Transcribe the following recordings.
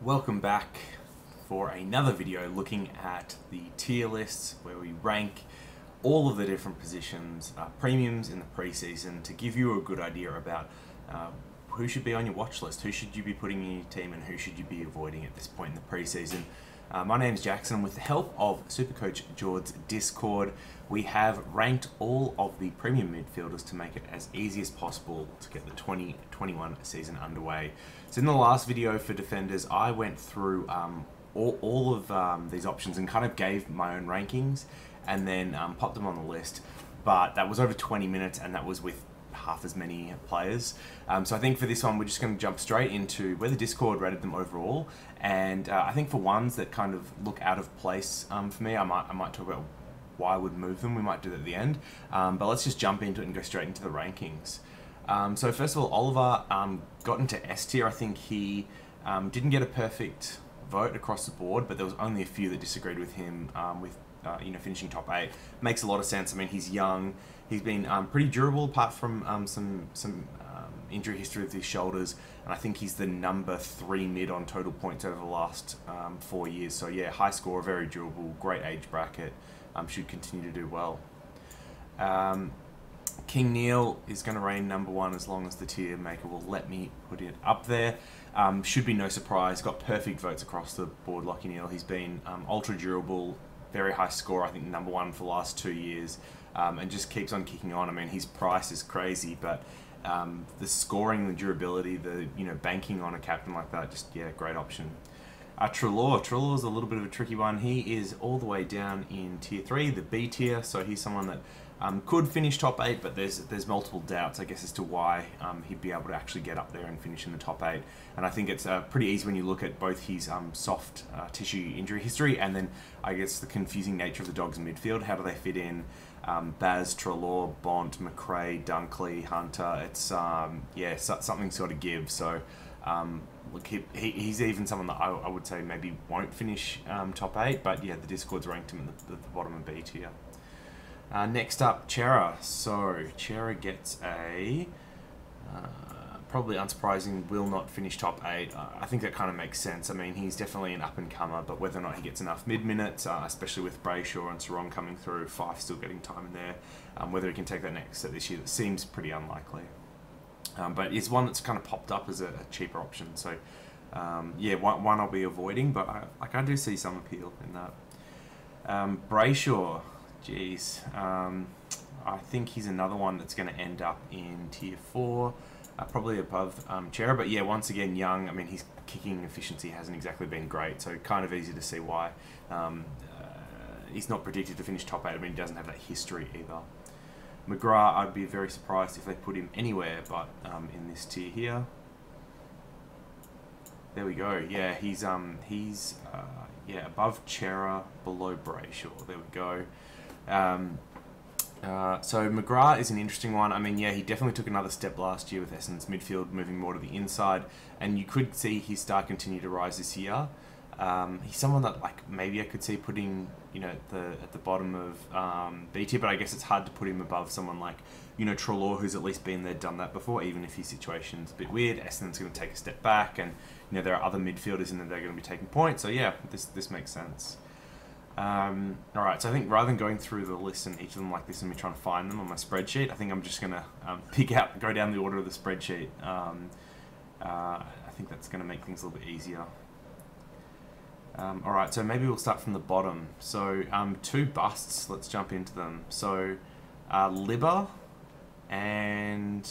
Welcome back for another video looking at the tier lists where we rank all of the different positions, premiums in the preseason to give you a good idea about who should be on your watch list, who should you be putting in your team and who should you be avoiding at this point in the preseason. My name is Jackson. With the help of Supercoach George's Discord, we have ranked all of the premium midfielders to make it as easy as possible to get the 2021 season underway. So in the last video for defenders, I went through all of these options and kind of gave my own rankings and then popped them on the list. But that was over 20 minutes and that was with half as many players. So I think for this one we're just going to jump straight into where the Discord rated them overall, and I think for ones that kind of look out of place for me, I might talk about why I would move them. We might do that at the end, but let's just jump into it and go straight into the rankings. So first of all, Oliver got into S tier. I think he didn't get a perfect vote across the board, but there was only a few that disagreed with him with finishing top 8. Makes a lot of sense. I mean, he's young. He's been pretty durable apart from some injury history with his shoulders, and I think he's the number 3 mid on total points over the last 4 years. So yeah, high score, very durable, great age bracket, should continue to do well. King Neil is going to reign number 1 as long as the Tiermaker will let me put it up there. Should be no surprise. Got perfect votes across the board, Lockie Neil. He's been ultra durable, very high score, I think number 1 for the last 2 years, and just keeps on kicking on. I mean, his price is crazy, but the scoring, the durability, the banking on a captain like that, just yeah, great option. Treloar is a little bit of a tricky one. He is all the way down in tier 3, the B tier, so he's someone that could finish top 8, but there's multiple doubts, I guess, as to why he'd be able to actually get up there and finish in the top 8. And I think it's pretty easy when you look at both his soft tissue injury history and then I guess the confusing nature of the Dogs midfield. How do they fit in? Baz, Treloar, Bont, McRae, Dunkley, Hunter. It's yeah, something's got to give. So look, he's even someone that I would say maybe won't finish top 8, but yeah, the Discord's ranked him at the bottom of B tier. Next up, Chera. So Chera gets a probably unsurprising, will not finish top 8. I think that kind of makes sense. I mean, he's definitely an up-and-comer, but whether or not he gets enough mid-minutes, especially with Brayshaw and Sarong coming through, Fife still getting time in there, whether he can take that next step this year, that seems pretty unlikely. But it's one that's kind of popped up as a cheaper option. So yeah, one I'll be avoiding, but I do see some appeal in that. Brayshaw, geez, I think he's another one that's going to end up in tier 4. Probably above Chera, but yeah, once again, young. I mean, his kicking efficiency hasn't exactly been great, so kind of easy to see why. He's not predicted to finish top 8. I mean, he doesn't have that history either. McGrath, I'd be very surprised if they put him anywhere but in this tier here. There we go. Yeah, he's yeah, above Chera, below Brayshaw. There we go. So McGrath is an interesting one. I mean, yeah, he definitely took another step last year with Essendon's midfield, moving more to the inside, and you could see his star continue to rise this year. He's someone that, like, maybe I could see putting, at the bottom of B tier, but I guess it's hard to put him above someone like, Treloar, who's at least been there, done that before, even if his situation's a bit weird. Essendon's going to take a step back, and there are other midfielders in there that are going to be taking points. So yeah, this makes sense. Alright, so I think rather than going through the list and each of them like this and me trying to find them on my spreadsheet, I think I'm just going to go down the order of the spreadsheet. I think that's going to make things a little bit easier. Alright, so maybe we'll start from the bottom. So 2 busts, let's jump into them. So Libba and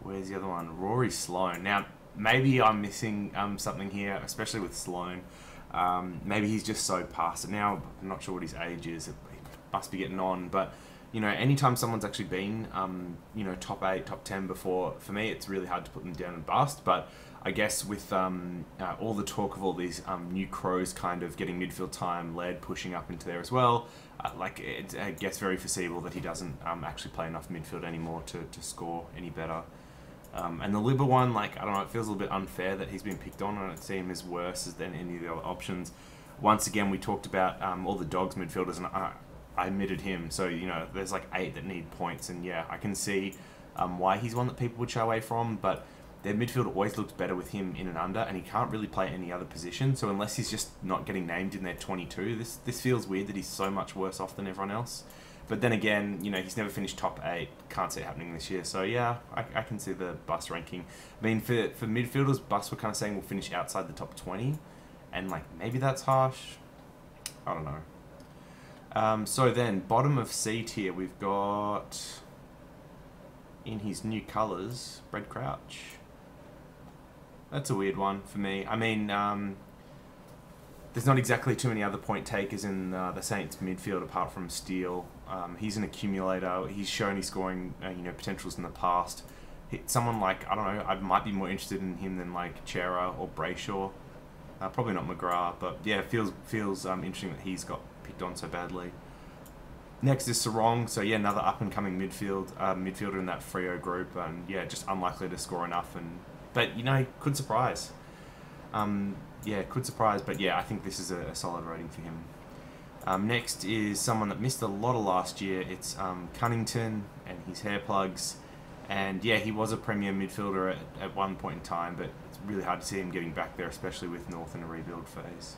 where's the other one? Rory Sloane. Now, maybe I'm missing something here, especially with Sloane. Maybe he's just so past it now. I'm not sure what his age is. He must be getting on, but anytime someone's actually been top 8, top 10 before, for me it's really hard to put them down and bust. But I guess with all the talk of all these new Crows kind of getting midfield time, Laird pushing up into there as well, it's, I guess, very foreseeable that he doesn't actually play enough midfield anymore to score any better. And the Libba one, I don't know, it feels a little bit unfair that he's been picked on. I don't see him as worse than any of the other options. Once again, we talked about all the Dogs midfielders, and I omitted him. So, there's like 8 that need points, and yeah, I can see why he's one that people would shy away from, but their midfield always looks better with him in and under, and he can't really play any other position. So unless he's just not getting named in their 22, this feels weird that he's so much worse off than everyone else. But then again, you know, he's never finished top 8. Can't see it happening this year. So yeah, I can see the Bus ranking. I mean, for midfielders, Bus were kind of saying we'll finish outside the top 20. And like, maybe that's harsh. I don't know. So then, bottom of C tier, we've got, in his new colours, Brad Crouch. That's a weird one for me. I mean, there's not exactly too many other point takers in the Saints midfield apart from Steele. He's an accumulator. He's shown his scoring potentials in the past. Someone like, I don't know, I might be more interested in him than like Chera or Brayshaw. Probably not McGrath, but yeah, it feels interesting that he's got picked on so badly. Next is Sarong, so yeah, another up-and-coming midfielder in that Freo group, and yeah, just unlikely to score enough, but you know, could surprise. Yeah, could surprise, but yeah, I think this is a solid rating for him. Next is someone that missed a lot of last year. It's Cunnington and his hair plugs, and yeah, he was a premier midfielder at one point in time, but it's really hard to see him getting back there, especially with North in a rebuild phase.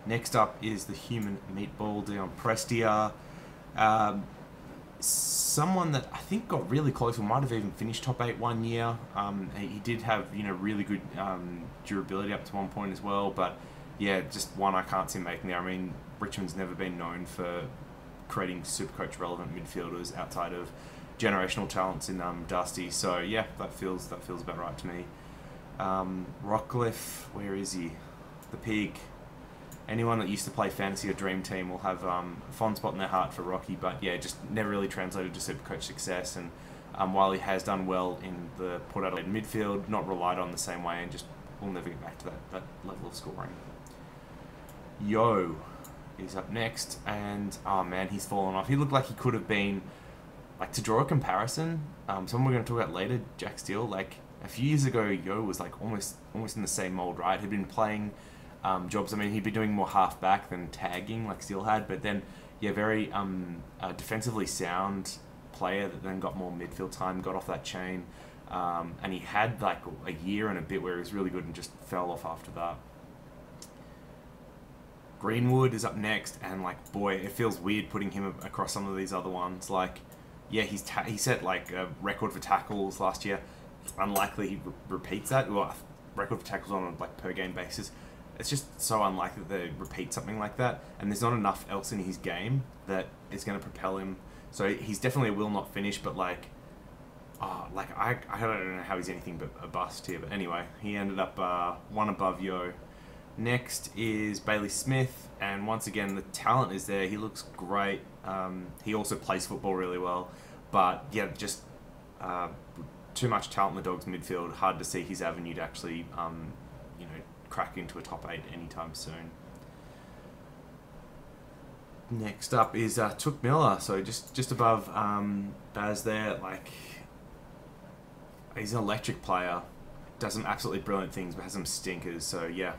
Next up is the human meatball, Dion Prestia. Someone that I think got really close, or might have even finished top 8 one year. He did have really good durability up to one point as well, but yeah, just one I can't see him making there. I mean, Richmond's never been known for creating Supercoach relevant midfielders outside of generational talents in Dusty. So yeah, that feels about right to me. Rockcliffe, where is he? The pig. Anyone that used to play Fantasy or Dream Team will have a fond spot in their heart for Rocky, but yeah, just never really translated to Supercoach success. And while he has done well in the Port Adelaide midfield, not relied on the same way, and just will never get back to that level of scoring. Yo is up next, and oh man, he's fallen off. He looked like he could have been, like, to draw a comparison, someone we're going to talk about later, Jack Steele, like a few years ago, Yo was like almost in the same mold, right? He'd been playing jobs. I mean, he'd be doing more half-back than tagging like Steele had, but then, yeah, very defensively sound player that then got more midfield time, got off that chain, and he had like a year and a bit where he was really good and just fell off after that. Greenwood is up next, and like, boy, it feels weird putting him across some of these other ones. Like, yeah, he set like a record for tackles last year. It's unlikely he repeats that. Well, record for tackles on a like per game basis. It's just so unlikely that they repeat something like that, and there's not enough else in his game that is going to propel him. So he's definitely a will not finish, but like, I don't know how he's anything but a bust here. But anyway, he ended up one above Yo. Next is Bailey Smith, and once again, the talent is there. He looks great. He also plays football really well, but yeah, just too much talent in the Dogs midfield. Hard to see his avenue to actually, crack into a top 8 anytime soon. Next up is Took Miller, so just above Baz there. Like, he's an electric player. Does some absolutely brilliant things, but has some stinkers. So yeah,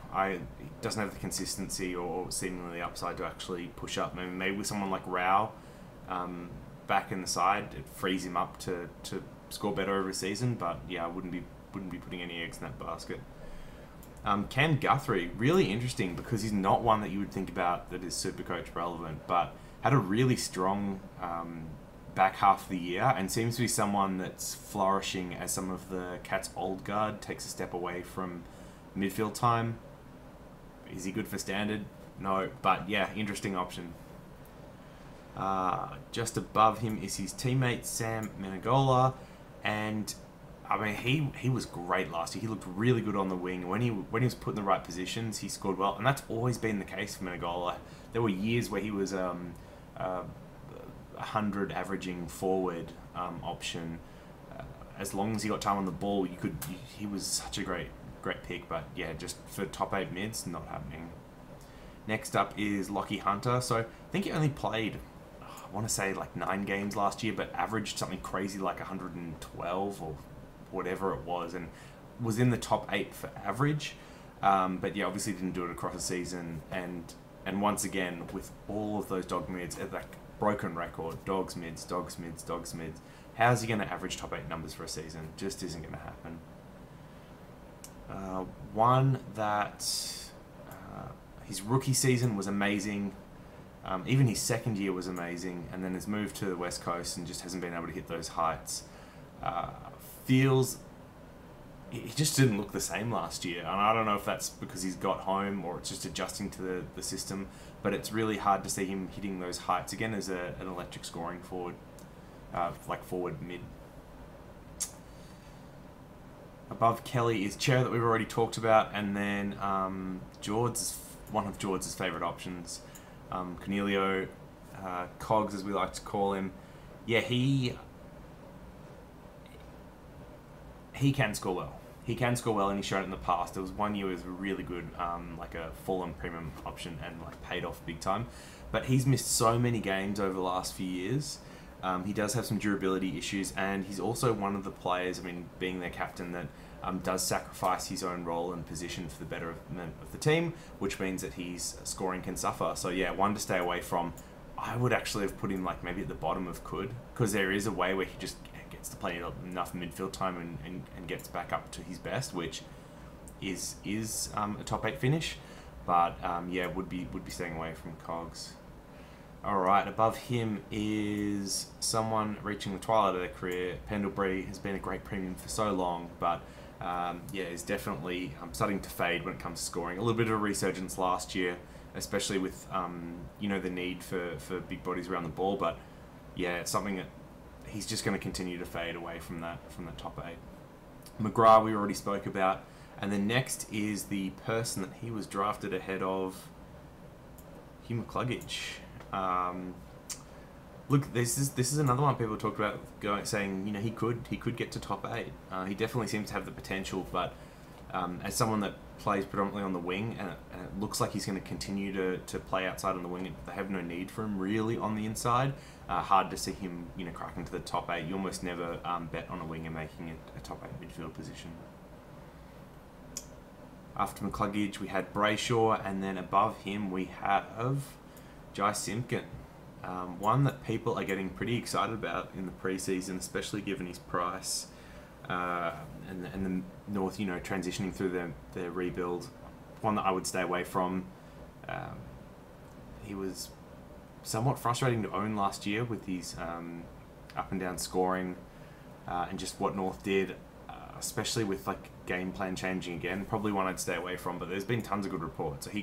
he doesn't have the consistency or seemingly upside to actually push up. Maybe with someone like Rao back in the side, it frees him up to score better over a season. But yeah, I wouldn't be putting any eggs in that basket. Cam Guthrie, really interesting because he's not one that you would think about that is Supercoach relevant, but had a really strong back half of the year and seems to be someone that's flourishing as some of the Cats' old guard takes a step away from midfield time. Is he good for standard? No, but yeah, interesting option. Just above him is his teammate Sam Menegola, and I mean, he was great last year. He looked really good on the wing. When he was put in the right positions, he scored well, and that's always been the case for Menegola. There were years where he was 100 averaging forward option. As long as he got time on the ball, he was such a great pick. But yeah, just for top 8 mids, not happening. Next up is Lockie Hunter. So I think he only played, I want to say like 9 games last year, but averaged something crazy like 112 or whatever it was, and was in the top 8 for average. But yeah, obviously didn't do it across a season. And once again, with all of those dog mids, like broken record, dogs mids. How's he going to average top 8 numbers for a season? Just isn't going to happen. One that his rookie season was amazing. Even his second year was amazing, and then has moved to the West Coast and just hasn't been able to hit those heights. He just didn't look the same last year, and I don't know if that's because he's got home or it's just adjusting to the system, but it's really hard to see him hitting those heights again as an electric scoring forward, like forward mid. Above Kelly is Chair that we've already talked about, and then one of George's favourite options, Cornelio, Cogs as we like to call him. Yeah, he can score well. He can score well, and he's shown it in the past. There was one year he was really good, like a full-on premium option, and like paid off big time. But he's missed so many games over the last few years. He does have some durability issues, and he's also one of the players, I mean, being their captain, that does sacrifice his own role and position for the betterment of the team, which means that his scoring can suffer. So yeah, one to stay away from. I would actually have put him like maybe at the bottom of could, because there is a way where he just gets to play enough midfield time and gets back up to his best, which is a top 8 finish. But yeah, would be staying away from Cogs. Alright, above him is someone reaching the twilight of their career. Pendlebury has been a great premium for so long, but yeah, is definitely starting to fade when it comes to scoring. A little bit of a resurgence last year, especially with you know, the need for big bodies around the ball, but yeah, it's something that he's just going to continue to fade away from that top 8. McGrath we already spoke about, and then next is the person that he was drafted ahead of, Hugh McCluggage. Look, this is another one people talked about saying, you know, he could get to top 8. He definitely seems to have the potential, but as someone that plays predominantly on the wing, and it looks like he's going to continue to play outside on the wing, they have no need for him really on the inside. Hard to see him, you know, cracking to the top 8. You almost never bet on a winger making it a top 8 midfield position. After McCluggage, we had Brayshaw, and then above him we have Jai Simpkin. One that people are getting pretty excited about in the preseason, especially given his price and the North, you know, transitioning through their rebuild. One that I would stay away from. He was somewhat frustrating to own last year with his up and down scoring and just what North did, especially with like game plan changing again. Probably one I'd stay away from, but there's been tons of good reports, so he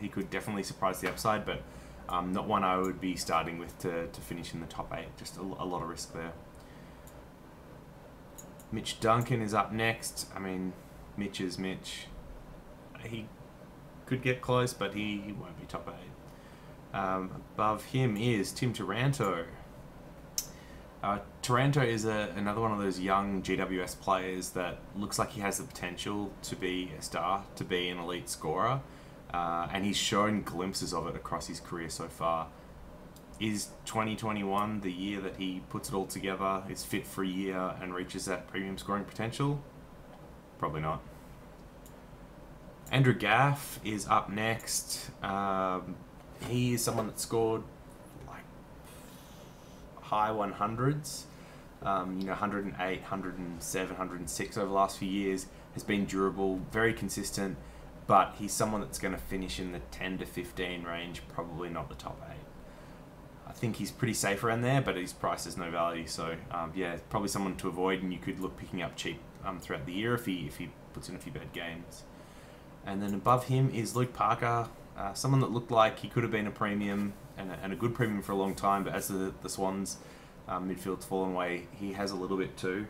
could definitely surprise the upside, but not one I would be starting with to finish in the top 8. Just a lot of risk there. Mitch Duncan is up next. I mean, Mitch is Mitch. He could get close, but he won't be top 8. Above him is Tim Taranto. Taranto is another one of those young GWS players that looks like he has the potential to be a star, to be an elite scorer, and he's shown glimpses of it across his career so far. Is 2021 the year that he puts it all together, is fit for a year, and reaches that premium scoring potential? Probably not. Andrew Gaff is up next. He is someone that scored like high 100s, you know, 108, 107, 106 over the last few years. Has been durable, very consistent, but he's someone that's going to finish in the 10 to 15 range, probably not the top 8. I think he's pretty safe around there, but his price has no value. So yeah, probably someone to avoid, and you could look picking up cheap throughout the year if he puts in a few bad games. And then above him is Luke Parker, someone that looked like he could have been a premium and a good premium for a long time, but as the Swans midfield's fallen away, he has a little bit too.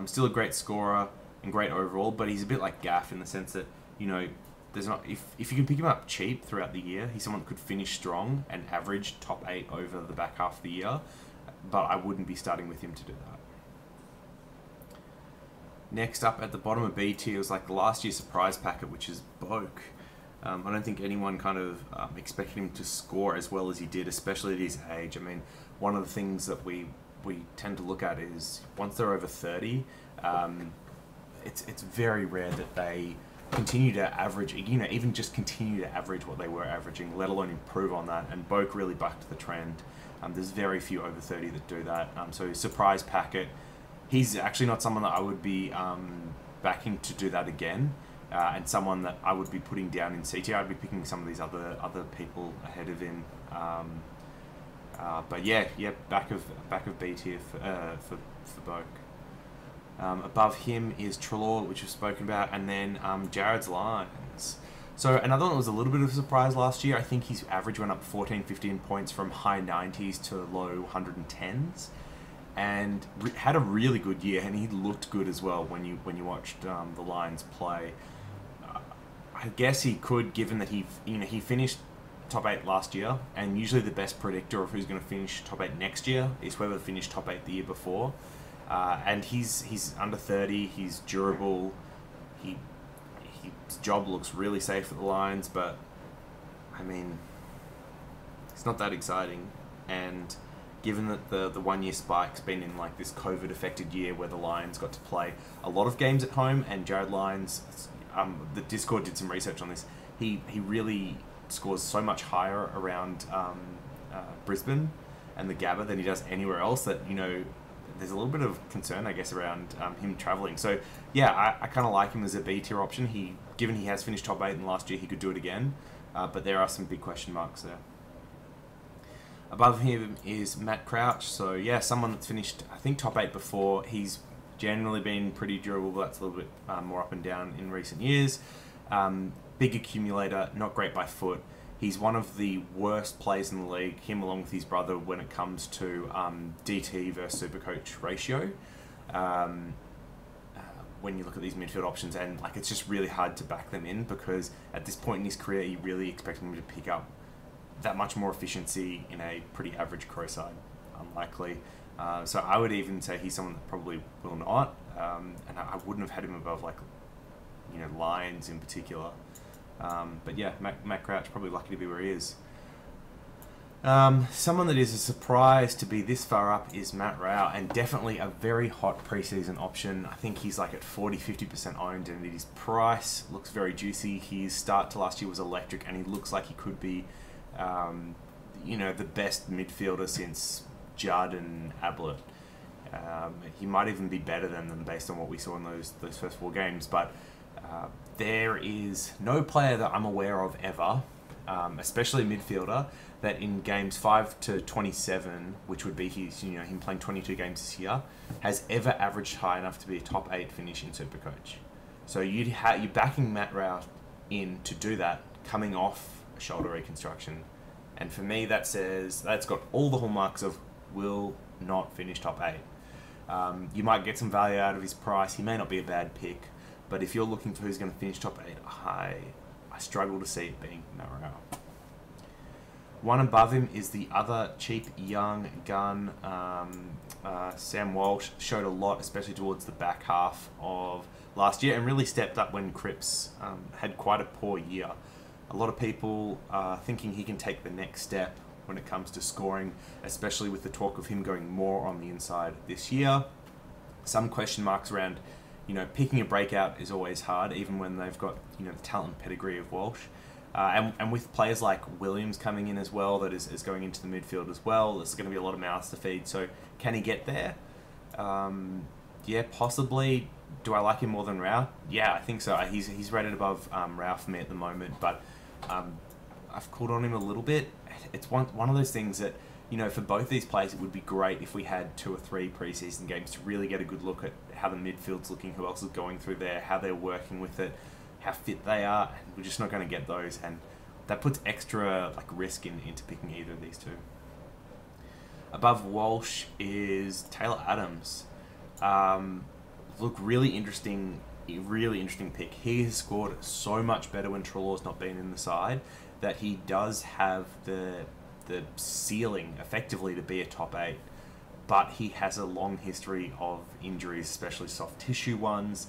Still a great scorer and great overall, but he's a bit like Gaff in the sense that, you know, there's not, if you can pick him up cheap throughout the year, he's someone that could finish strong and average top 8 over the back half of the year, but I wouldn't be starting with him to do that. Next up at the bottom of B tier was like the last year's surprise packet, which is Boak. I don't think anyone kind of expected him to score as well as he did, especially at his age. I mean, one of the things that we tend to look at is once they're over 30, it's very rare that they continue to average, you know, even just continue to average what they were averaging, let alone improve on that. And Boak really bucked the trend. There's very few over 30 that do that. So surprise packet. He's actually not someone that I would be backing to do that again. and someone that I would be putting down in CT. I'd be picking some of these other people ahead of him. But yeah, back of B tier for Boak. Above him is Treloar, which we've spoken about, and then Jared's Lions. So another one that was a little bit of a surprise last year. I think his average went up 14, 15 points from high 90s to low 110s, and had a really good year, and he looked good as well when you watched the Lions play. I guess he could, given that he finished top 8 last year, and usually the best predictor of who's going to finish top 8 next year is whoever finished top 8 the year before. And he's under 30, he's durable, his job looks really safe at the Lions, but I mean, it's not that exciting. And given that the 1 year spike's been in like this COVID affected year where the Lions got to play a lot of games at home, and Jared Lyons, the Discord did some research on this, he really scores so much higher around Brisbane and the Gabba than he does anywhere else, that, you know, there's a little bit of concern, I guess, around him travelling. So yeah, I kind of like him as a B tier option. Given he has finished top 8 in last year, he could do it again, but there are some big question marks there. Above him is Matt Crouch. So yeah, someone that's finished, I think, top 8 before. He's generally been pretty durable, but that's a little bit more up and down in recent years. Big accumulator, not great by foot. He's one of the worst players in the league, him along with his brother, when it comes to DT versus Supercoach ratio. When you look at these midfield options, and like, it's just really hard to back them in, because at this point in his career, you really expect him to pick up that much more efficiency in a pretty average Crow side. Unlikely. So I would even say he's someone that probably will not, and I wouldn't have had him above, like, you know, Lions in particular. But yeah, Matt Crouch, probably lucky to be where he is. Someone that is a surprise to be this far up is Matt Rao, and definitely a very hot preseason option. I think he's like at 40-50% owned, and his price looks very juicy. His start to last year was electric, and he looks like he could be, you know, the best midfielder since Judd and Ablett. He might even be better than them based on what we saw in those first 4 games, but there is no player that I'm aware of ever, especially a midfielder, that in games 5 to 27, which would be his, you know, him playing 22 games this year, has ever averaged high enough to be a top 8 finish in Supercoach. So you're backing Matt Rao in to do that, coming off a shoulder reconstruction, and for me that says that's got all the hallmarks of will not finish top 8. You might get some value out of his price. He may not be a bad pick, but if you're looking for who's going to finish top 8, I struggle to see it being Matt Rao. One above him is the other cheap young gun, Sam Walsh. Showed a lot, especially towards the back half of last year, and really stepped up when Cripps had quite a poor year. A lot of people are thinking he can take the next step when it comes to scoring, especially with the talk of him going more on the inside this year. Some question marks around, you know, picking a breakout is always hard, even when they've got, you know, the talent and pedigree of Walsh. And with players like Williams coming in as well, that is going into the midfield as well, there's going to be a lot of mouths to feed. So can he get there? Yeah, possibly. Do I like him more than Rao? Yeah, I think so. He's rated above Rao for me at the moment, but I've called on him a little bit. It's one of those things that, you know, for both these players, it would be great if we had 2 or 3 preseason games to really get a good look at how the midfield's looking, who else is going through there, how they're working with it, how fit they are, and we're just not going to get those, and that puts extra like risk into picking either of these two. Above Walsh is Taylor Adams. Look, really interesting pick. He has scored so much better when Treloar's not been in the side, that he does have the ceiling effectively to be a top 8, but he has a long history of injuries, especially soft tissue ones,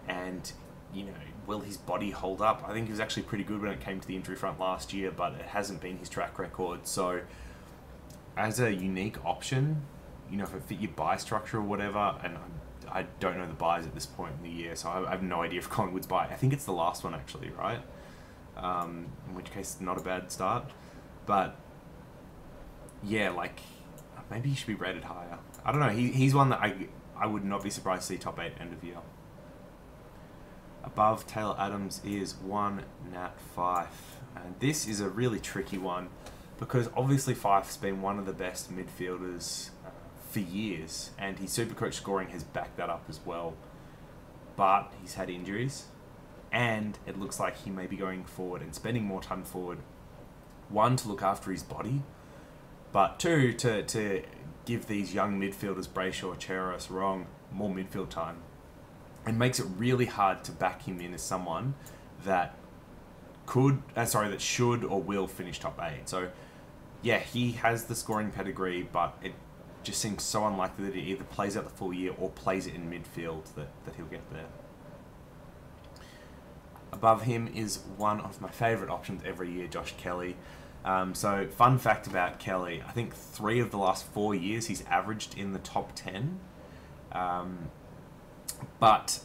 and, you know, will his body hold up? I think he was actually pretty good when it came to the injury front last year, but it hasn't been his track record. So as a unique option, you know, if it fit your buy structure or whatever, and I don't know the buys at this point in the year, so I have no idea if Collingwood's buy. I think it's the last one actually, right? In which case, not a bad start. But yeah, like, maybe he should be rated higher. I don't know. He's one that I would not be surprised to see top 8 end of year. Above Taylor Adams is one Nat Fyfe. And this is a really tricky one because obviously Fyfe's been one of the best midfielders for years, and his Supercoach scoring has backed that up as well. But he's had injuries, and it looks like he may be going forward and spending more time forward. One, to look after his body, but two, to give these young midfielders, Brayshaw, Cheros, Wrong, more midfield time. It makes it really hard to back him in as someone that that should or will finish top 8. So, yeah, he has the scoring pedigree, but it just seems so unlikely that he either plays out the full year or plays it in midfield that he'll get there. Above him is one of my favourite options every year, Josh Kelly. So, fun fact about Kelly, I think 3 of the last 4 years he's averaged in the top 10. But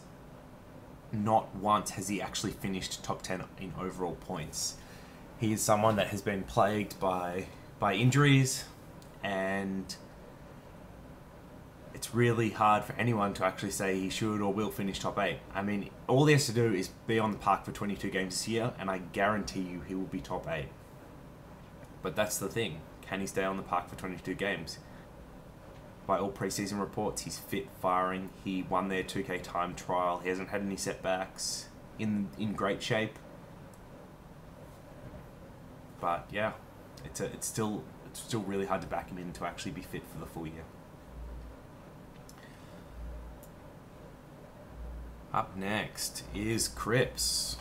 not once has he actually finished top 10 in overall points. He is someone that has been plagued by injuries, and it's really hard for anyone to actually say he should or will finish top 8. I mean, all he has to do is be on the park for 22 games this year, and I guarantee you he will be top 8. But that's the thing. Can he stay on the park for 22 games? By all preseason reports, he's fit, firing. He won their 2K time trial. He hasn't had any setbacks. In great shape. But yeah, it's still really hard to back him in to actually be fit for the full year. Up next is Cripps.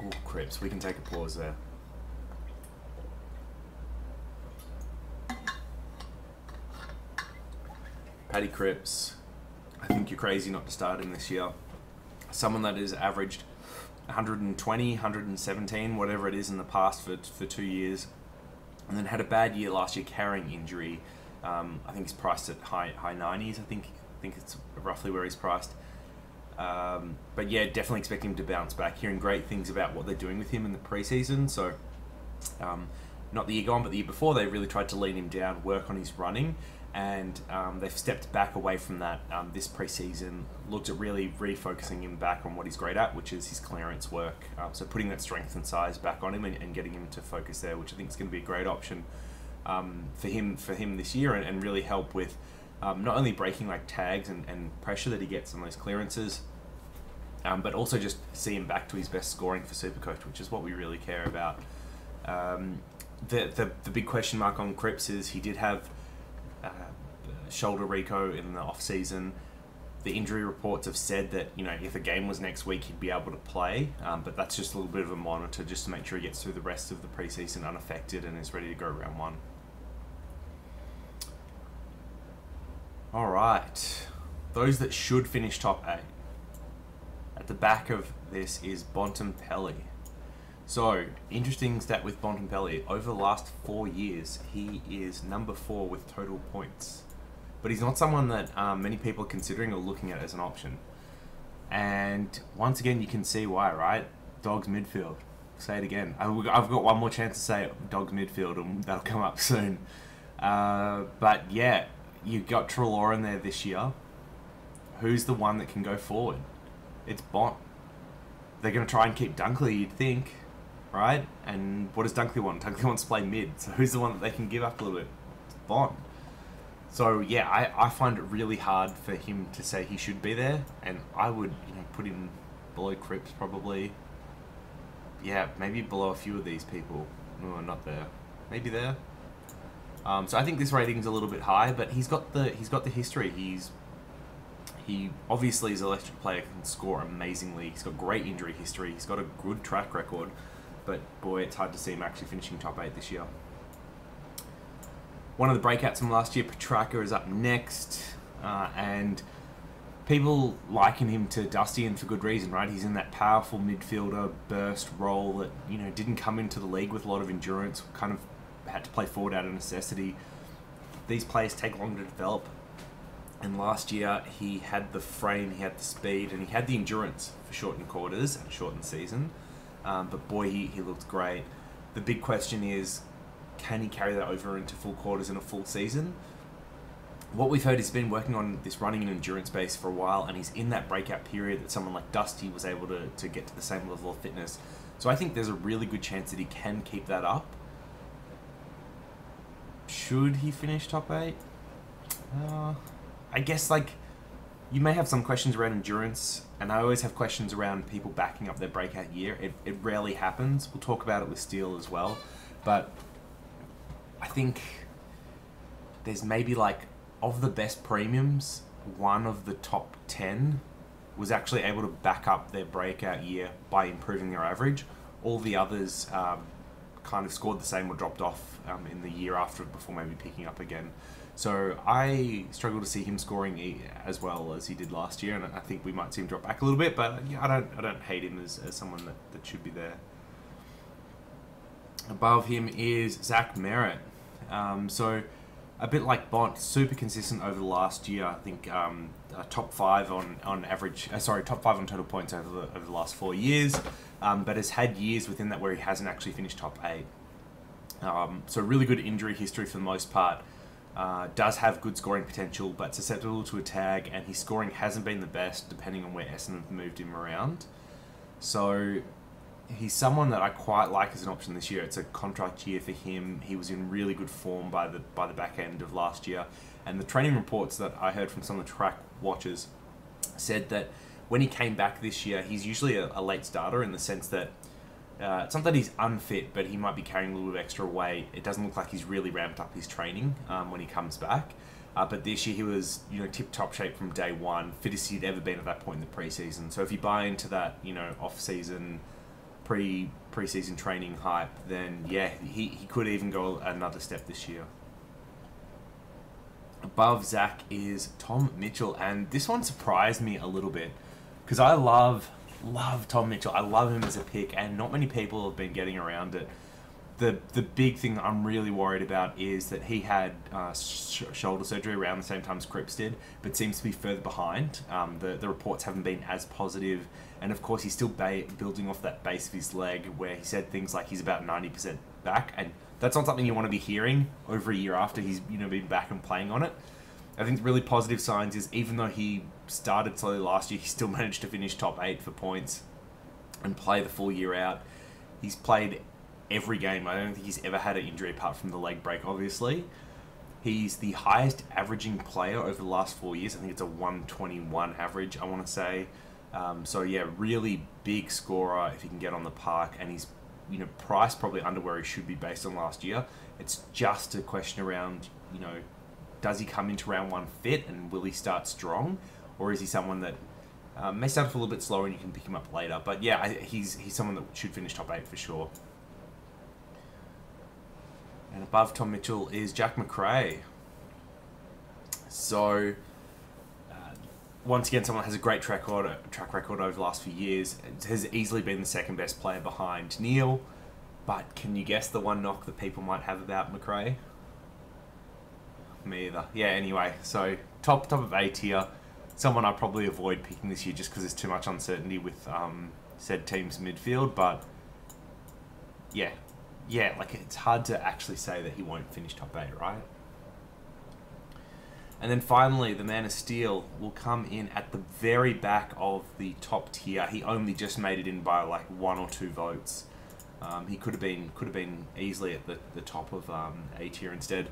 Oh, Cripps. We can take a pause there. Paddy Cripps, I think you're crazy not to start him this year. Someone that has averaged 120, 117, whatever it is in the past for 2 years, and then had a bad year last year carrying injury. I think he's priced at high 90s. I think it's roughly where he's priced. But yeah, definitely expect him to bounce back. Hearing great things about what they're doing with him in the preseason. So not the year gone, but the year before, they really tried to lean him down, work on his running. And they've stepped back away from that this preseason, looked at really refocusing him back on what he's great at, which is his clearance work. So putting that strength and size back on him and getting him to focus there, which I think is going to be a great option for him this year, and really help with not only breaking like tags and pressure that he gets on those clearances, but also just see him back to his best scoring for Supercoach, which is what we really care about. The big question mark on Cripps is he did have shoulder reco in the off season. The injury reports have said that, you know, if a game was next week he'd be able to play, but that's just a little bit of a monitor just to make sure he gets through the rest of the preseason unaffected and is ready to go round 1. Alright, those that should finish top 8. At the back of this is Bontempelli. So, interesting stat with Bontempelli. Over the last 4 years, he is number 4 with total points. But he's not someone that many people are considering or looking at as an option. And once again, you can see why, right? Dogs midfield. Say it again. I've got one more chance to say it. Dogs midfield, and that'll come up soon. But yeah, you've got Treloar in there this year. Who's the one that can go forward? It's Bont. They're going to try and keep Dunkley, you'd think. Right? And what does Dunkley want? Dunkley wants to play mid. So who's the one that they can give up a little bit? It's Bont. So yeah, I find it really hard for him to say he should be there, and I would, you know, put him below Cripps probably. Yeah, maybe below a few of these people. No, not there. Maybe there. So I think this rating's a little bit high, but he's got the history. He obviously is an electric player, can score amazingly. He's got great injury history. He's got a good track record. But boy, it's hard to see him actually finishing top 8 this year. One of the breakouts from last year, Petrarca, is up next. And people liken him to Dusty, and for good reason, right? He's in that powerful midfielder burst role that, you know, didn't come into the league with a lot of endurance, kind of had to play forward out of necessity. These players take long to develop. And last year, he had the frame, he had the speed, and he had the endurance for shortened quarters and a shortened season. But boy, he looked great. The big question is, can he carry that over into full quarters in a full season? what we've heard, he's been working on this running and endurance base for a while, and he's in that breakout period that someone like Dusty was able to get to the same level of fitness. So I think there's a really good chance that he can keep that up. Should he finish top 8? I guess, like, you may have some questions around endurance, and I always have questions around people backing up their breakout year. It rarely happens. We'll talk about it with Steele as well. But I think there's maybe, like, of the best premiums, one of the top 10 was actually able to back up their breakout year by improving their average. All the others kind of scored the same or dropped off in the year after before maybe picking up again. So I struggle to see him scoring as well as he did last year, and I think we might see him drop back a little bit, but yeah, I don't hate him as someone that should be there. Above him is Zach Merritt. So a bit like Bont, super consistent over the last year. I think top 5 on average. Top 5 on total points over the last 4 years, but has had years within that where he hasn't actually finished top 8. So really good injury history for the most part. Does have good scoring potential, but susceptible to a tag, and his scoring hasn't been the best depending on where Essendon have moved him around. So he's someone that I quite like as an option this year. It's a contract year for him. He was in really good form by the back end of last year, and the training reports that I heard from some of the track watchers said that when he came back this year, he's usually a late starter in the sense that it's not that he's unfit, but he might be carrying a little bit of extra weight. It doesn't look like he's really ramped up his training when he comes back. But this year he was, tip-top shape from day one, fittest he'd ever been at that point in the preseason. So if you buy into that, off-season, pre-season training hype, then yeah, he could even go another step this year. Above Zach is Tom Mitchell, and this one surprised me a little bit because I love Tom Mitchell. I love him as a pick, and not many people have been getting around it. The big thing that I'm really worried about is that he had shoulder surgery around the same time as Cripps did, but seems to be further behind. The reports haven't been as positive, and of course he's still building off that base of his leg, where he said things like he's about 90% back, and that's not something you want to be hearing over a year after he's been back and playing on it. I think the really positive signs is even though he started slowly last year, he still managed to finish top 8 for points and play the full year out. He's played every game. I don't think he's ever had an injury apart from the leg break, obviously. He's the highest averaging player over the last 4 years. I think it's a 121 average, I want to say. So yeah, really big scorer if he can get on the park, and he's priced probably under where he should be based on last year. It's just a question around, does he come into round 1 fit, and will he start strong, or is he someone that may start off a little bit slower and you can pick him up later? But yeah, he's someone that should finish top 8 for sure. And above Tom Mitchell is Jack Macrae. So once again, someone that has a great track record over the last few years. It has easily been the second best player behind Neil. But can you guess the one knock that people might have about Macrae? Me either. Yeah, anyway, so top of A tier. Someone I probably avoid picking this year just because there's too much uncertainty with said team's midfield. But yeah, like it's hard to actually say that he won't finish top 8, right? And then finally, the Man of Steel will come in at the very back of the top tier. He only just made it in by like 1 or 2 votes. He could have been easily at the top of A tier instead.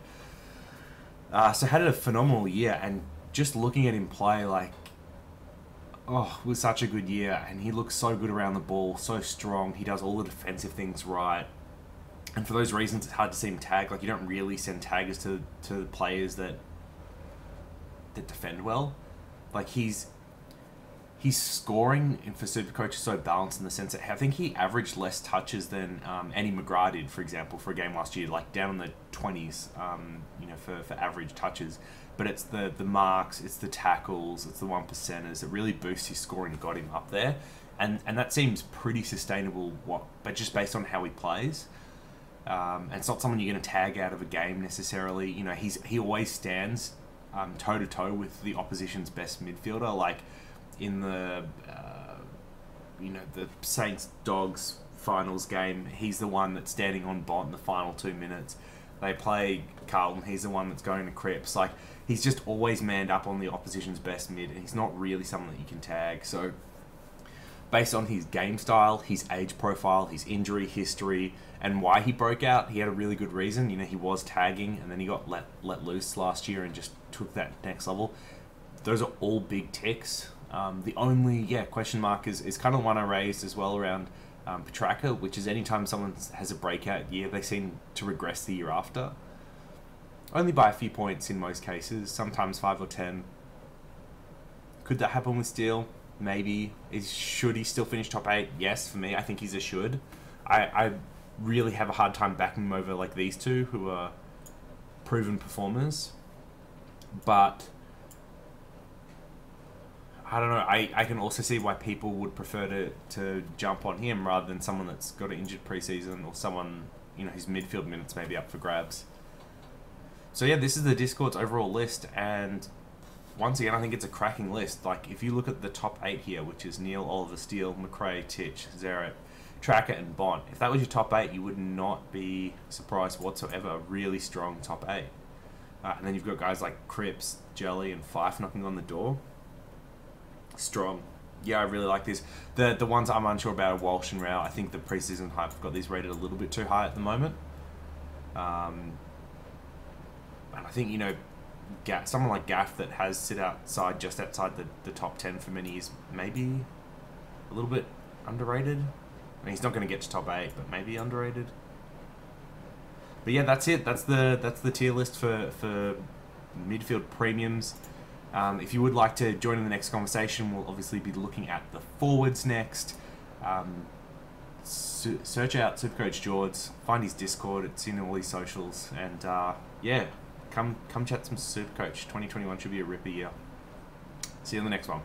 So had a phenomenal year, and just looking at him play, like, it was such a good year, and he looks so good around the ball, so strong. He does all the defensive things right, and for those reasons, it's hard to see him tag. Like, you don't really send taggers to players that defend well. Like, his scoring for Supercoach is so balanced in the sense that I think he averaged less touches than Andy McGrath did, for example, for a game last year, like down in the 20s, for average touches. But it's the marks, it's the tackles, it's the 1%ers that really boost his scoring and got him up there. And that seems pretty sustainable, but just based on how he plays. And it's not someone you're going to tag out of a game necessarily. He always stands toe-to-toe with the opposition's best midfielder, like in the the Saints-Dogs finals game, he's the one that's standing on Bont in the final 2 minutes. They play Carlton. He's the one that's going to Cripps. Like, he's just always manned up on the opposition's best mid, and he's not really someone that you can tag. So, based on his game style, his age profile, his injury history, and why he broke out, he had a really good reason. You know, he was tagging, and then he got let loose last year and just took that next level. Those are all big ticks. The only question mark is kind of one I raised as well around Petrarca, which is anytime someone has a breakout year, they seem to regress the year after. Only by a few points in most cases, sometimes 5 or 10. Could that happen with Steele? Maybe. Should he still finish top 8? Yes, for me, I think he's a should. I really have a hard time backing him over like these two, who are proven performers. But I don't know. I can also see why people would prefer to jump on him rather than someone that's got an injured preseason, or someone, you know, whose midfield minutes may be up for grabs. So yeah, this is the Discord's overall list, and once again, I think it's a cracking list. Like, if you look at the top 8 here, which is Neil, Oliver, Steele, McRae, Titch, Zeret, Tracker, and Bont. If that was your top 8, you would not be surprised whatsoever. A really strong top 8. And then you've got guys like Cripps, Jelly, and Fife knocking on the door. Strong. Yeah, I really like this. The ones I'm unsure about are Walsh and Rao. I think the preseason hype have got these rated a little bit too high at the moment. And I think, you know, someone like Gaff that has sit outside, just outside the top 10 for many years, maybe a little bit underrated. I mean, he's not going to get to top 8, but maybe underrated. But yeah, that's it. That's the tier list for midfield premiums. If you would like to join in the next conversation, we'll obviously be looking at the forwards next. Search out Supercoach George, find his Discord, it's in all his socials, and yeah, come chat some Supercoach. 2021 should be a ripper year. See you in the next one.